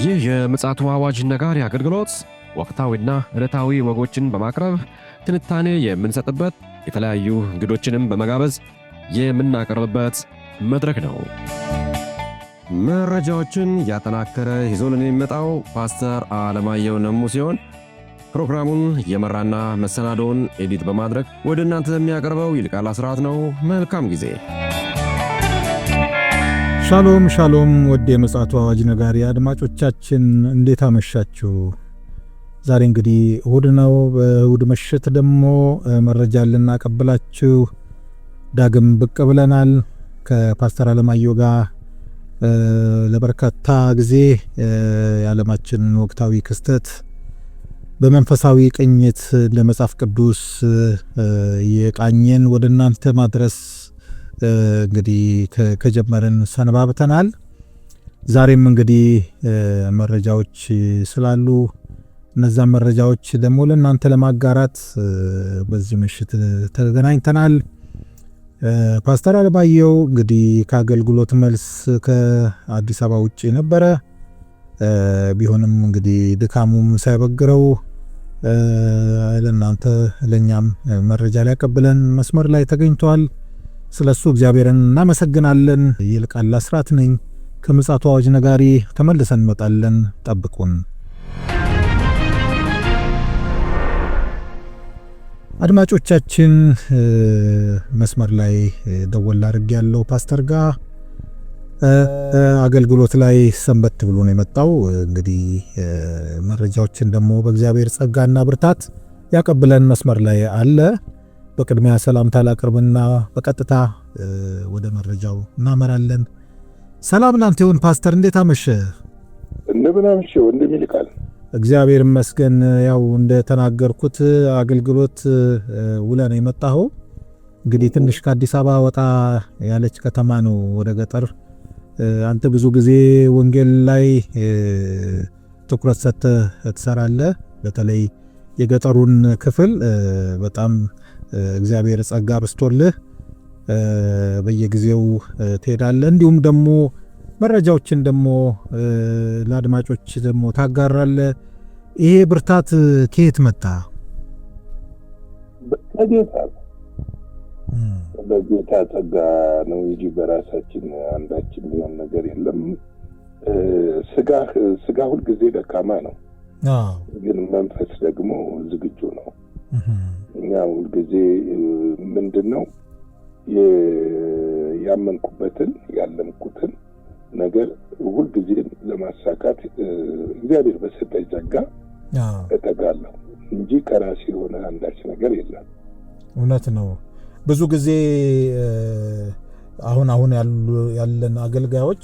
ይህ የምፅዓቱ አዋጅ ነጋሪ አገልግሎት ወቅታዊና ዕለታዊ ወጎችን በማቅረብ ትንታኔ የምንሰጥበት የተለያዩ እንግዶችንም በመጋበዝ የምናቀርብበት መድረክ ነው። መረጃዎችን ያጠናከረ ይዞልን የሚመጣው ፓስተር አለማየሁ ነሙ ሲሆን ፕሮግራሙን የመራና መሰናዶውን ኤዲት በማድረግ ወደ እናንተ የሚያቀርበው ይልቃል አስራት ነው። መልካም ጊዜ። ሻሎም ሻሎም፣ ወደ የምፅዓቱ አዋጅ ነጋሪ አድማጮቻችን እንዴት አመሻችሁ? ዛሬ እንግዲህ እሁድ ነው። በእሁድ ምሽት ደግሞ መረጃ ልናቀብላችሁ ዳግም ብቅ ብለናል። ከፓስተር አለማየሁ ጋር ለበርካታ ጊዜ የዓለማችን ወቅታዊ ክስተት በመንፈሳዊ ቅኝት ለመጽሐፍ ቅዱስ የቃኘን ወደ እናንተ ማድረስ እንግዲህ ከጀመርን ሰነባብተናል። ዛሬም እንግዲህ መረጃዎች ስላሉ እነዛ መረጃዎች ደግሞ ለእናንተ ለማጋራት በዚህ ምሽት ተገናኝተናል። ፓስተር አለማየሁ እንግዲህ ከአገልግሎት መልስ ከአዲስ አበባ ውጭ ነበረ። ቢሆንም እንግዲህ ድካሙም ሳይበግረው ለእናንተ ለእኛም መረጃ ሊያቀብለን መስመር ላይ ተገኝቷል። ስለሱ እግዚአብሔርን እናመሰግናለን። ይልቃል አስራት ነኝ ከምፅዓቱ አዋጅ ነጋሪ። ተመልሰን እንመጣለን፣ ጠብቁን። አድማጮቻችን መስመር ላይ ደወል አድርጌ ያለው ፓስተር ጋር አገልግሎት ላይ ሰንበት ብሎ ነው የመጣው። እንግዲህ መረጃዎችን ደግሞ በእግዚአብሔር ጸጋና ብርታት ያቀብለን መስመር ላይ አለ። በቅድሚያ ሰላምታ ላቅርብና በቀጥታ ወደ መረጃው እናመራለን። ሰላም ላንተ ይሁን ፓስተር፣ እንዴት አመሸ? እንደምን አመሸ ወንድም ይልቃል። እግዚአብሔር ይመስገን። ያው እንደተናገርኩት አገልግሎት ውለ ነው የመጣው። እንግዲህ ትንሽ ከአዲስ አበባ ወጣ ያለች ከተማ ነው፣ ወደ ገጠር። አንተ ብዙ ጊዜ ወንጌል ላይ ትኩረት ሰጥተህ ትሰራለህ። በተለይ የገጠሩን ክፍል በጣም እግዚአብሔር ጸጋ በስቶልህ በየጊዜው ትሄዳለህ። እንዲሁም ደግሞ መረጃዎችን ደግሞ ለአድማጮች ደግሞ ታጋራለህ። ይሄ ብርታት ከየት መጣ? በጌታ ጸጋ ነው እንጂ በራሳችን አንዳችን ቢሆን ነገር የለም። ስጋ ሁልጊዜ ደካማ ነው፣ ግን መንፈስ ደግሞ ዝግጁ ነው። እኛ ሁልጊዜ ምንድነው ያመንኩበትን ያለምኩትን ነገር ሁልጊዜ ለማሳካት እግዚአብሔር በሰጠኝ ጸጋ እተጋለሁ እንጂ ከራሴ የሆነ አንዳች ነገር የለም። እውነት ነው። ብዙ ጊዜ አሁን ያለን አገልጋዮች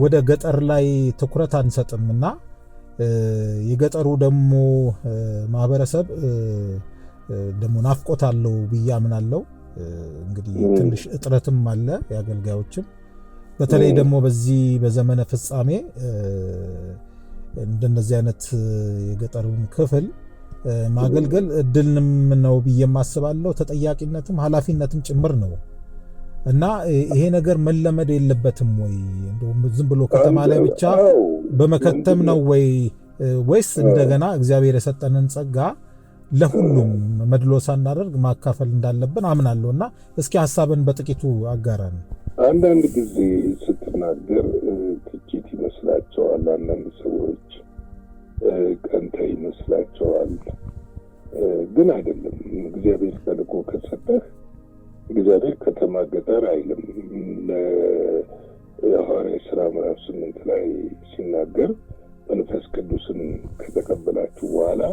ወደ ገጠር ላይ ትኩረት አንሰጥምና የገጠሩ ደግሞ ማህበረሰብ ደግሞ ናፍቆት አለው ብዬ አምናለሁ። እንግዲህ ትንሽ እጥረትም አለ የአገልጋዮችም። በተለይ ደግሞ በዚህ በዘመነ ፍጻሜ እንደነዚህ አይነት የገጠሩን ክፍል ማገልገል እድልንም ነው ብዬ ማስባለሁ። ተጠያቂነትም ኃላፊነትም ጭምር ነው እና ይሄ ነገር መለመድ የለበትም ወይ? እንደውም ዝም ብሎ ከተማ ላይ ብቻ በመከተም ነው ወይስ እንደገና እግዚአብሔር የሰጠንን ጸጋ ለሁሉም መድሎ ሳናደርግ ማካፈል እንዳለብን አምናለሁና እስኪ ሐሳብን በጥቂቱ አጋራን። አንዳንድ ጊዜ ስትናገር ትችት ይመስላቸዋል፣ አንዳንድ ሰዎች ቀንተ ይመስላቸዋል። ግን አይደለም። እግዚአብሔር ተልእኮ ከሰጠህ እግዚአብሔር ከተማ ገጠር አይልም። የሐዋርያት ሥራ ምዕራፍ 8 ላይ ሲናገር መንፈስ ቅዱስን ከተቀበላችሁ በኋላ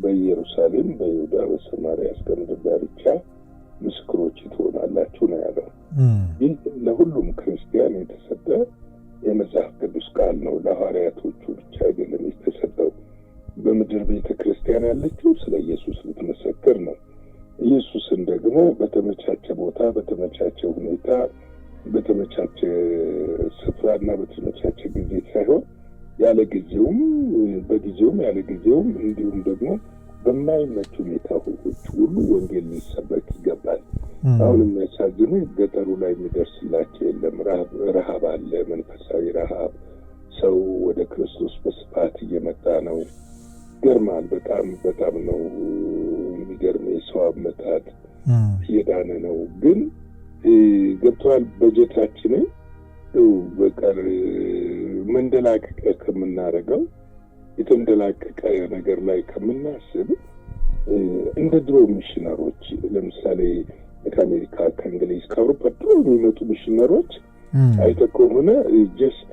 በኢየሩሳሌም፣ በይሁዳ፣ በሰማርያ እስከ ምድር ዳርቻ ምስክሮች ትሆናላችሁ ነው ያለው። ይህ ለሁሉም ክርስቲያን የተሰጠ የመጽሐፍ ቅዱስ ቃል ነው። ለሐዋርያቶቹ ብቻ አይደለም የተሰጠው። በምድር ቤተ ክርስቲያን ያለችው ስለ ኢየሱስ ልትመሰክር ነው። ኢየሱስን ደግሞ በተመቻቸ ቦታ፣ በተመቻቸ ሁኔታ፣ በተመቻቸ ስፍራና በተመቻቸ ጊዜ ሳይሆን ያለ ጊዜውም በጊዜውም ያለ ጊዜውም እንዲሁም ደግሞ በማይመች ሁኔታ ሁሉ ወንጌል ሊሰበክ ይገባል። አሁን የሚያሳዝነው ገጠሩ ላይ የሚደርስላቸው የለም። ረሃብ አለ፣ መንፈሳዊ ረሃብ፣ ሰው ወደ ክርስቶስ በስፋት እየመጣ ነው። ገርማል። በጣም ነው የሚገርም። የሰው አመጣጥ እየዳነ ነው። ግን ገብቷል። በጀታችንን በቀር መንደላቀቀ ከምናደርገው የተንደላቀቀ ነገር ላይ ከምናስብ እንደ ድሮ ሚሽነሮች ለምሳሌ ከአሜሪካ፣ ከእንግሊዝ፣ ከአውሮፓ ድሮ የሚመጡ ሚሽነሮች አይተህ ከሆነ ጀስት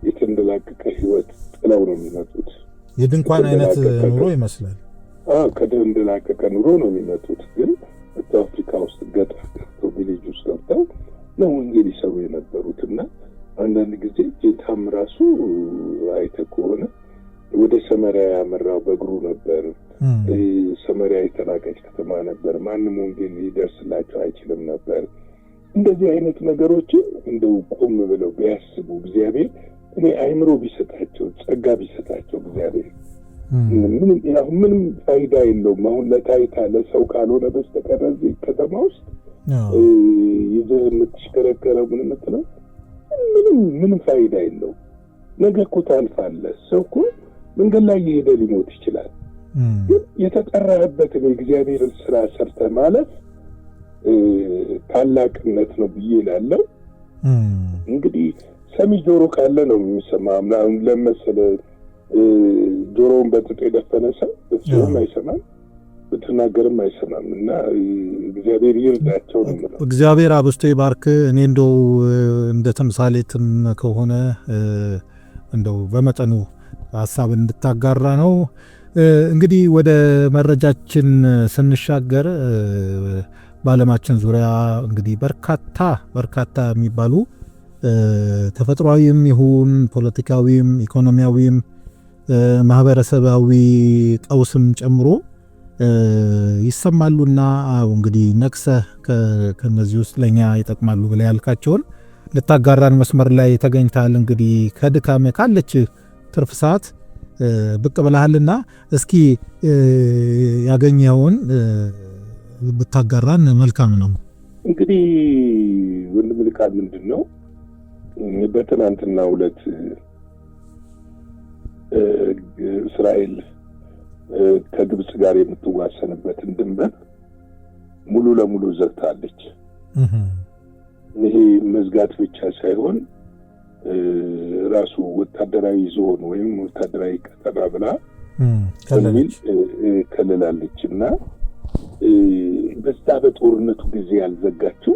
የተንደላቀቀ ህይወት ጥለው ነው የሚመጡት። የድንኳን አይነት ኑሮ ይመስላል። ከተንደላቀቀ ኑሮ ነው የሚመጡት። ግን አፍሪካ ውስጥ ገጠር ገብተው ቪሌጅ ውስጥ ገብተው ነው ወንጌል ይሰሩ የነበሩትና አንዳንድ ጊዜ ጌታም ራሱ አይተህ ከሆነ ወደ ሰመሪያ ያመራው በእግሩ ነበር። ሰመሪያ የተናቀች ከተማ ነበር። ማንም ወንጌል ሊደርስላቸው አይችልም ነበር። እንደዚህ አይነት ነገሮችን እንደው ቆም ብለው ቢያስቡ እግዚአብሔር እኔ አይምሮ ቢሰጣቸው ጸጋ ቢሰጣቸው እግዚአብሔር ምንም ፋይዳ የለውም። አሁን ለታይታ ለሰው ካልሆነ በስተቀር እዚህ ከተማ ውስጥ ይዘህ የምትሽከረከረው ምን የምትለው ምንም ፋይዳ የለውም። ነገ እኮ ታልፋለህ። ሰው እኮ መንገድ ላይ እየሄደ ሊሞት ይችላል። ግን የተጠራህበትን የእግዚአብሔርን ስራ ሰርተህ ማለፍ ታላቅነት ነው ብዬ እላለሁ። እንግዲህ ሰሚ ጆሮ ካለ ነው የሚሰማ። አሁን ለመሰለ ጆሮውን በጥጥ የደፈነ ሰው ብትሰማም አይሰማም፣ ብትናገርም አይሰማም። እና እግዚአብሔር ይርዳቸው ነው። እግዚአብሔር አብስቶ ይባርክ። እኔ እንደው እንደ ተምሳሌትም ከሆነ እንደው በመጠኑ ሀሳብ እንድታጋራ ነው። እንግዲህ ወደ መረጃችን ስንሻገር በዓለማችን ዙሪያ እንግዲህ በርካታ የሚባሉ ተፈጥሯዊም ይሁን ፖለቲካዊም ኢኮኖሚያዊም ማህበረሰባዊ ቀውስም ጨምሮ ይሰማሉና እንግዲህ ነቅሰህ ከነዚህ ውስጥ ለኛ ይጠቅማሉ ብለህ ያልካቸውን ልታጋራን መስመር ላይ ተገኝታል። እንግዲህ ከድካም ካለች ትርፍ ሰዓት ብቅ ብለሃልና እስኪ ያገኘውን ብታጋራን መልካም ነው። እንግዲህ ወንድም ልቃል ምንድነው በትናንትናው ዕለት እስራኤል ከግብጽ ጋር የምትዋሰንበትን ድንበር ሙሉ ለሙሉ ዘግታለች። ይሄ መዝጋት ብቻ ሳይሆን ራሱ ወታደራዊ ዞን ወይም ወታደራዊ ቀጠና ብላ ከልላለች እና በዛ በጦርነቱ ጊዜ ያልዘጋችው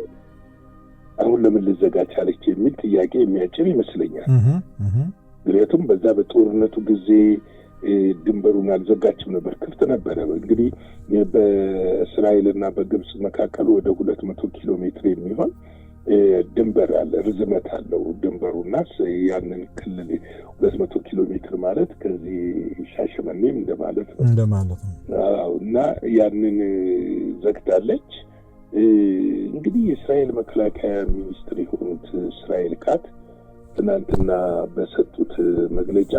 አሁን ለምን ልዘጋ ቻለች የሚል ጥያቄ የሚያጭር ይመስለኛል። ምክንያቱም በዛ በጦርነቱ ጊዜ ድንበሩን አልዘጋችም ነበር፣ ክፍት ነበረ። እንግዲህ በእስራኤልና በግብጽ መካከል ወደ 200 ኪሎ ሜትር የሚሆን ድንበር አለ፣ ርዝመት አለው ድንበሩና ያንን ክልል 200 ኪሎ ሜትር ማለት ከዚህ ሻሸመኔም እንደማለት ነው። እና ያንን ዘግታለች። እንግዲህ የእስራኤል መከላከያ ሚኒስትር የሆኑት እስራኤል ካት ትናንትና በሰጡት መግለጫ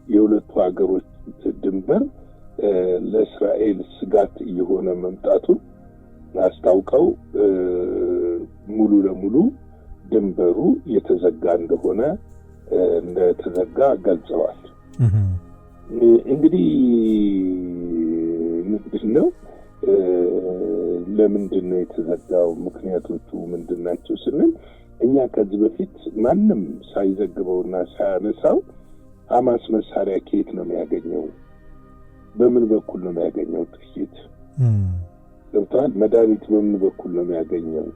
የሁለቱ ሀገሮች ድንበር ለእስራኤል ስጋት እየሆነ መምጣቱን አስታውቀው ሙሉ ለሙሉ ድንበሩ የተዘጋ እንደሆነ እንደተዘጋ ገልጸዋል። እንግዲህ ምንድነው ለምንድነው የተዘጋው? ምክንያቶቹ ምንድናቸው ስንል እኛ ከዚህ በፊት ማንም ሳይዘግበውና ሳያነሳው ሐማስ መሳሪያ ከየት ነው የሚያገኘው? በምን በኩል ነው የሚያገኘው? ጥይት ገብቷል። መድኃኒት በምን በኩል ነው የሚያገኘው?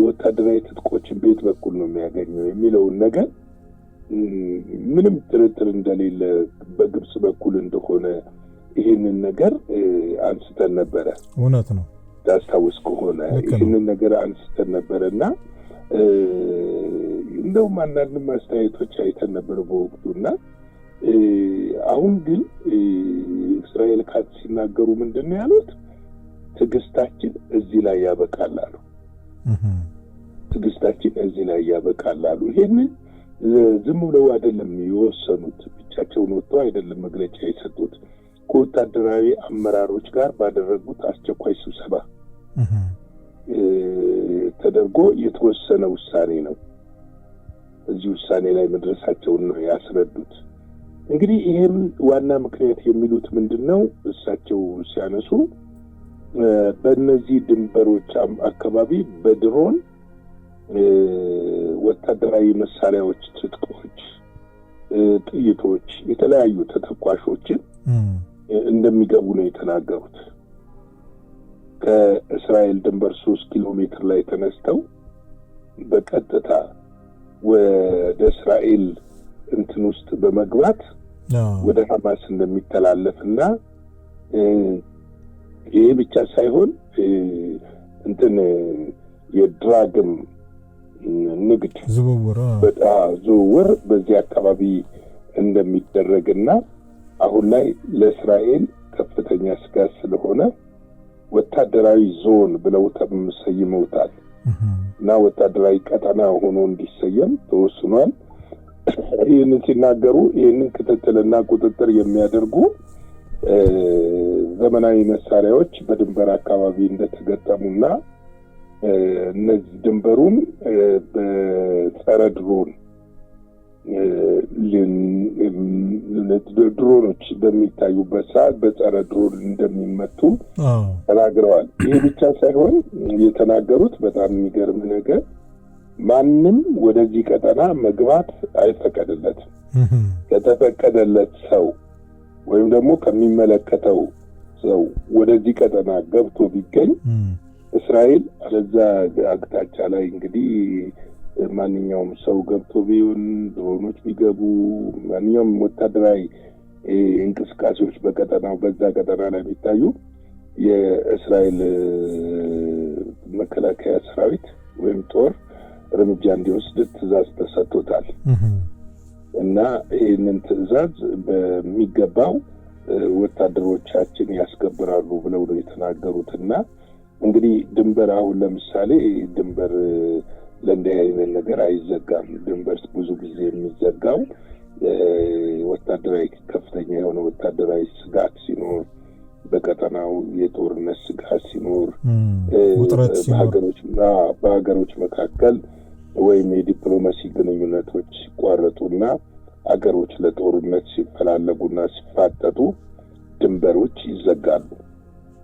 ወታደራዊ ትጥቆችን ቤት በኩል ነው የሚያገኘው የሚለውን ነገር ምንም ጥርጥር እንደሌለ በግብጽ በኩል እንደሆነ ይህንን ነገር አንስተን ነበረ። እውነት ነው። ታስታውስ ከሆነ ይህንን ነገር አንስተን ነበረና እንደውም አንዳንድ ማስተያየቶች አይተን ነበር በወቅቱና አሁን ግን እስራኤል ካት ሲናገሩ ምንድነው ያሉት? ትዕግስታችን እዚህ ላይ ያበቃል አሉ። ትዕግስታችን እዚህ ላይ ያበቃል አሉ። ይሄንን ዝም ብለው አይደለም የወሰኑት፣ ብቻቸውን ወጥተው አይደለም መግለጫ የሰጡት። ከወታደራዊ አመራሮች ጋር ባደረጉት አስቸኳይ ስብሰባ ተደርጎ የተወሰነ ውሳኔ ነው። እዚህ ውሳኔ ላይ መድረሳቸውን ነው ያስረዱት። እንግዲህ ይሄም ዋና ምክንያት የሚሉት ምንድነው? እሳቸው ሲያነሱ በእነዚህ ድንበሮች አካባቢ በድሮን ወታደራዊ መሳሪያዎች፣ ትጥቆች፣ ጥይቶች፣ የተለያዩ ተተኳሾችን እንደሚገቡ ነው የተናገሩት። ከእስራኤል ድንበር 3 ኪሎ ሜትር ላይ ተነስተው በቀጥታ ወደ እስራኤል እንትን ውስጥ በመግባት ወደ ሐማስ እንደሚተላለፍና ይሄ ብቻ ሳይሆን እንትን የድራግም ንግድ ዝውውር በዚህ አካባቢ እንደሚደረግና አሁን ላይ ለእስራኤል ከፍተኛ ስጋት ስለሆነ ወታደራዊ ዞን ብለው ሰይመውታል እና ወታደራዊ ቀጠና ሆኖ እንዲሰየም ተወስኗል። ይህንን ሲናገሩ ይህንን ክትትልና ቁጥጥር የሚያደርጉ ዘመናዊ መሳሪያዎች በድንበር አካባቢ እንደተገጠሙና እነዚህ ድንበሩን በጸረ ድሮኖች በሚታዩበት ሰዓት በጸረ ድሮን እንደሚመቱ ተናግረዋል። ይህ ብቻ ሳይሆን የተናገሩት በጣም የሚገርም ነገር ማንም ወደዚህ ቀጠና መግባት አይፈቀድለትም። ከተፈቀደለት ሰው ወይም ደግሞ ከሚመለከተው ሰው ወደዚህ ቀጠና ገብቶ ቢገኝ እስራኤል አለዛ አቅጣጫ ላይ እንግዲህ ማንኛውም ሰው ገብቶ ቢሆን ድሮኖች ቢገቡ ማንኛውም ወታደራዊ እንቅስቃሴዎች በቀጠናው በዛ ቀጠና ላይ ቢታዩ የእስራኤል መከላከያ ሰራዊት ወይም ጦር እርምጃ እንዲወስድ ትዕዛዝ ተሰጥቶታል እና ይህንን ትዕዛዝ በሚገባው ወታደሮቻችን ያስከብራሉ ብለው ነው የተናገሩትና እንግዲህ ድንበር አሁን ለምሳሌ ድንበር ለእንዲህ አይነት ነገር አይዘጋም። ድንበር ብዙ ጊዜ የሚዘጋው ወታደራዊ ከፍተኛ የሆነ ወታደራዊ ስጋት ሲኖር፣ በቀጠናው የጦርነት ስጋት ሲኖር፣ በሀገሮች መካከል ወይም የዲፕሎማሲ ግንኙነቶች ሲቋረጡና አገሮች ለጦርነት ሲፈላለጉና ሲፋጠጡ ድንበሮች ይዘጋሉ።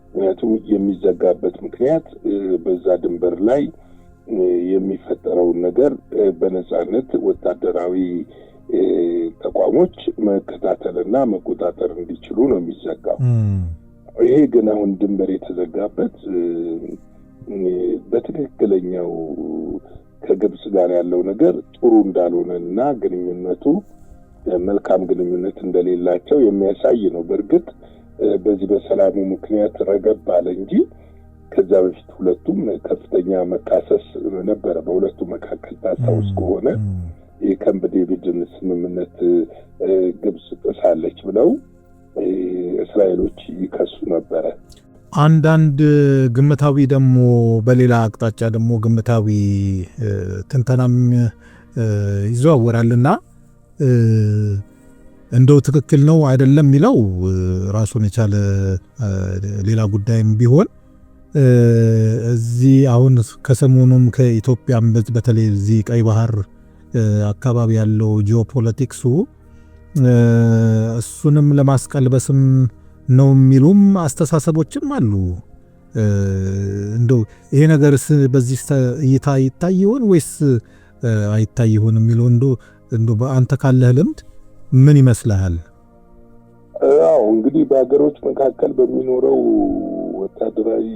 ምክንያቱም የሚዘጋበት ምክንያት በዛ ድንበር ላይ የሚፈጠረውን ነገር በነጻነት ወታደራዊ ተቋሞች መከታተልና መቆጣጠር እንዲችሉ ነው የሚዘጋው። ይሄ ግን አሁን ድንበር የተዘጋበት በትክክለኛው ከግብጽ ጋር ያለው ነገር ጥሩ እንዳልሆነና ግንኙነቱ መልካም ግንኙነት እንደሌላቸው የሚያሳይ ነው። በእርግጥ በዚህ በሰላሙ ምክንያት ረገብ አለ እንጂ ከዛ በፊት ሁለቱም ከፍተኛ መካሰስ ነበረ በሁለቱ መካከል። ታስታውስ ከሆነ የካምፕ ዴቪድን ስምምነት ግብጽ ጥሳለች ብለው እስራኤሎች ይከሱ ነበረ። አንዳንድ ግምታዊ ደግሞ በሌላ አቅጣጫ ደግሞ ግምታዊ ትንተናም ይዘዋወራልና እንደው ትክክል ነው አይደለም የሚለው ራሱን የቻለ ሌላ ጉዳይም ቢሆን እዚህ አሁን ከሰሞኑም ከኢትዮጵያም በተለይ እዚህ ቀይ ባህር አካባቢ ያለው ጂኦፖለቲክሱ እሱንም ለማስቀልበስም ነው የሚሉም አስተሳሰቦችም አሉ። እንደው ይሄ ነገርስ በዚህ እይታ ይታይ ይሆን ወይስ አይታይ ይሆን የሚለው እንደው በአንተ ካለህ ልምድ ምን ይመስልሃል? አዎ እንግዲህ በሀገሮች መካከል በሚኖረው ወታደራዊ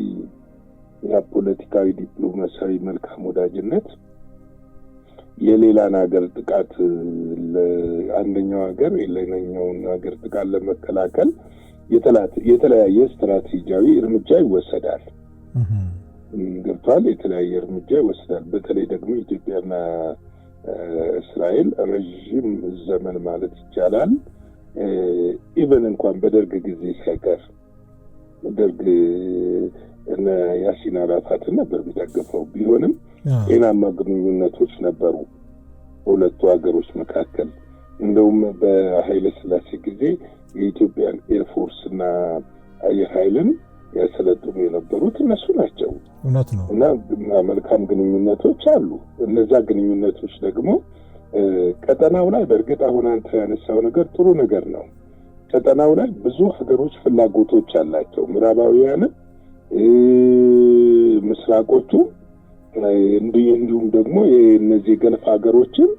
ፖለቲካዊ ዲፕሎማሲያዊ መልካም ወዳጅነት የሌላን ሀገር ጥቃት ለአንደኛው ሀገር የሌላኛውን ሀገር ጥቃት ለመከላከል የተለያየ ስትራቴጂያዊ እርምጃ ይወሰዳል። ገብቷል። የተለያየ እርምጃ ይወሰዳል። በተለይ ደግሞ ኢትዮጵያና እስራኤል ረዥም ዘመን ማለት ይቻላል ኢቨን እንኳን በደርግ ጊዜ ሳይቀር ደርግ እና ያሲን አራፋትን ነበር የሚደግፈው ቢሆንም ጤናማ ግንኙነቶች ነበሩ በሁለቱ ሀገሮች መካከል። እንደውም በኃይለ ሥላሴ ጊዜ የኢትዮጵያን ኤርፎርስ እና አየር ኃይልን ያሰለጥኑ የነበሩት እነሱ ናቸው። እውነት ነው። እና መልካም ግንኙነቶች አሉ። እነዛ ግንኙነቶች ደግሞ ቀጠናው ላይ በእርግጥ አሁን አንተ ያነሳው ነገር ጥሩ ነገር ነው። ቀጠናው ላይ ብዙ ሀገሮች ፍላጎቶች አላቸው። ምዕራባውያን ምስራቆቹ እንዲሁም ደግሞ የእነዚህ ገልፍ ሀገሮችን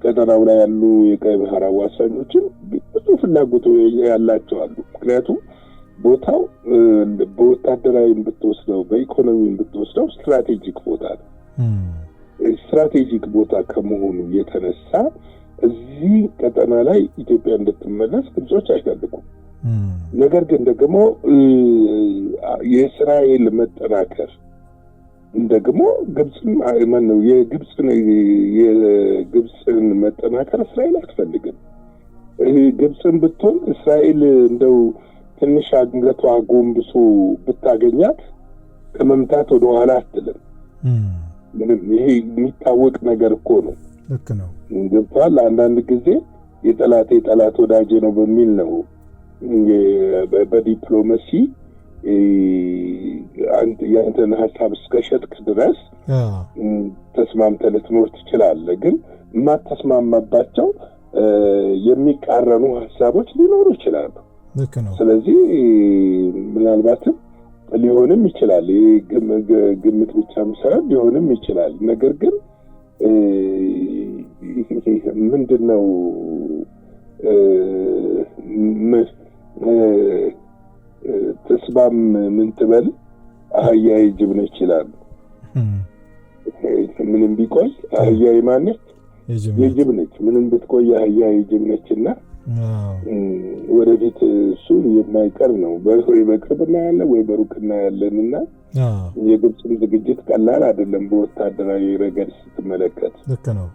ቀጠናው ላይ ያሉ የቀይ ባህር አዋሳኞችን ብዙ ፍላጎት ያላቸው አሉ። ምክንያቱም ቦታው በወታደራዊ ብትወስደው በኢኮኖሚ ብትወስደው ስትራቴጂክ ቦታ ነው። ስትራቴጂክ ቦታ ከመሆኑ የተነሳ እዚህ ቀጠና ላይ ኢትዮጵያ እንድትመለስ ግብጾች አይፈልጉም። ነገር ግን ደግሞ የእስራኤል መጠናከር ደግሞ ግብጽን ማነው የግብጽን መጠናከር እስራኤል አትፈልግም። ግብጽን ብትሆን እስራኤል እንደው ትንሽ አንገቷ ጎንብሶ ብታገኛት ከመምታት ወደ ኋላ አትልም። ምንም ይሄ የሚታወቅ ነገር እኮ ነው። ልክ ነው። ገብቷል። አንዳንድ ጊዜ የጠላት ወዳጅ ነው በሚል ነው በዲፕሎማሲ ያንተን ሀሳብ እስከሸጥክ ድረስ ተስማምተህ ልትኖር ትችላለህ። ግን የማትስማማባቸው የሚቃረኑ ሀሳቦች ሊኖሩ ይችላሉ። ልክ ነው። ስለዚህ ምናልባትም ሊሆንም ይችላል። ግምት ብቻም ሳይሆን ሊሆንም ይችላል። ነገር ግን ምንድነው ተስባም ምን ትበል አህያ ጅብ ነች ይላሉ። ምንም ቢቆይ አህያ ማነች? የጅብ ነች። ምንም ብትቆይ አህያ የጅብ ነችና ወደፊት እሱ የማይቀር ነው። ወይ በቅርብ እናያለን ወይ በሩቅ እናያለንና የግብፅም ዝግጅት ቀላል አይደለም በወታደራዊ ረገድ ስትመለከት። ልክ ነው።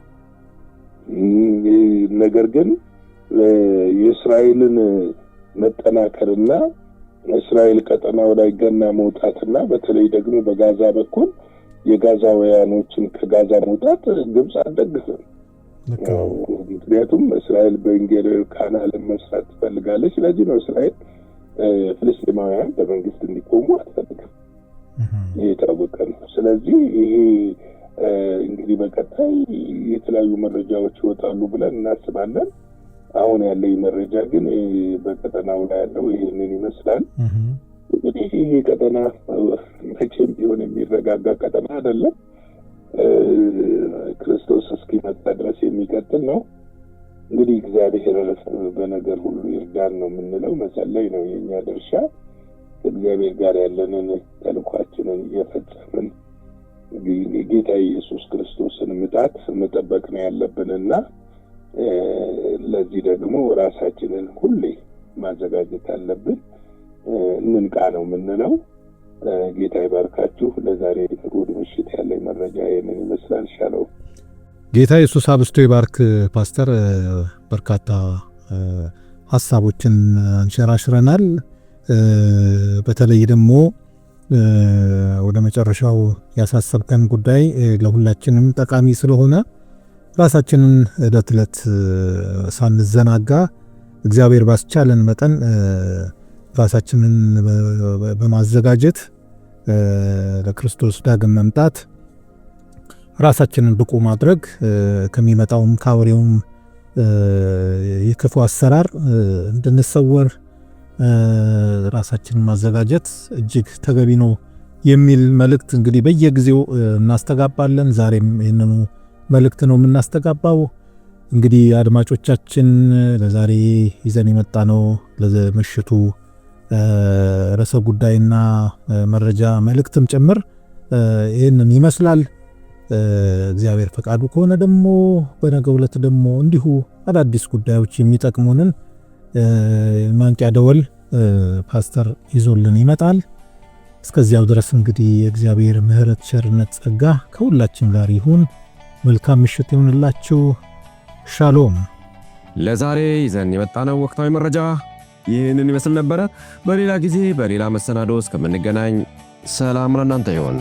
ነገር ግን የእስራኤልን መጠናከርና እስራኤል ቀጠናው ላይ ገና መውጣትና በተለይ ደግሞ በጋዛ በኩል የጋዛውያኖችን ከጋዛ መውጣት ግብፅ አትደግፍም። ምክንያቱም እስራኤል በእንጌል ካናል መስራት ትፈልጋለች። ስለዚህ ነው እስራኤል ፍልስጤማውያን በመንግስት እንዲቆሙ አትፈልግም። ይሄ የታወቀ ነው። ስለዚህ ይሄ እንግዲህ በቀጣይ የተለያዩ መረጃዎች ይወጣሉ ብለን እናስባለን። አሁን ያለኝ መረጃ ግን በቀጠናው ላይ ያለው ይሄንን ይመስላል። እንግዲህ ይሄ ቀጠና መቼም ቢሆን የሚረጋጋ ቀጠና አይደለም። ክርስቶስ እስኪመጣ ድረስ የሚቀጥል ነው። እንግዲህ እግዚአብሔር በነገር ሁሉ ይርዳን ነው የምንለው። መጸለይ ነው የኛ ድርሻ። እግዚአብሔር ጋር ያለንን ተልኳችንን እየፈጸምን ጌታ ኢየሱስ ክርስቶስን ምጣት መጠበቅ ነው ያለብንና ለዚህ ደግሞ ራሳችንን ሁሌ ማዘጋጀት አለብን። እንንቃ ነው የምንለው። ጌታ ይባርካችሁ። ለዛሬ እሑድ ምሽት ያለኝ መረጃ ይሄንን ይመስላል። ሻለው ጌታ ኢየሱስ አብስቶ ይባርክ። ፓስተር በርካታ ሐሳቦችን አንሸራሽረናል። በተለይ ደግሞ ወደ መጨረሻው ያሳሰብከን ጉዳይ ለሁላችንም ጠቃሚ ስለሆነ ራሳችንን ዕለት ዕለት ሳንዘናጋ እግዚአብሔር ባስቻለን መጠን ራሳችንን በማዘጋጀት ለክርስቶስ ዳግም መምጣት ራሳችንን ብቁ ማድረግ ከሚመጣውም ካወሬውም የክፉ አሰራር እንድንሰወር ራሳችንን ማዘጋጀት እጅግ ተገቢ ነው የሚል መልእክት እንግዲህ በየጊዜው እናስተጋባለን። ዛሬም ይህንኑ መልእክት ነው የምናስተጋባው። እንግዲህ አድማጮቻችን ለዛሬ ይዘን የመጣ ነው ለምሽቱ ርዕሰ ጉዳይና መረጃ መልእክትም ጭምር ይህንን ይመስላል። እግዚአብሔር ፈቃዱ ከሆነ ደግሞ በነገው ዕለት ደግሞ እንዲሁ አዳዲስ ጉዳዮች የሚጠቅሙንን ማንቂያ ደወል ፓስተር ይዞልን ይመጣል። እስከዚያው ድረስ እንግዲህ የእግዚአብሔር ምሕረት፣ ቸርነት፣ ጸጋ ከሁላችን ጋር ይሁን። መልካም ምሽት ይሁንላችሁ። ሻሎም። ለዛሬ ይዘን የመጣነው ወቅታዊ መረጃ ይህንን ይመስል ነበረ። በሌላ ጊዜ በሌላ መሰናዶ እስከምንገናኝ ሰላም ለእናንተ ይሁን።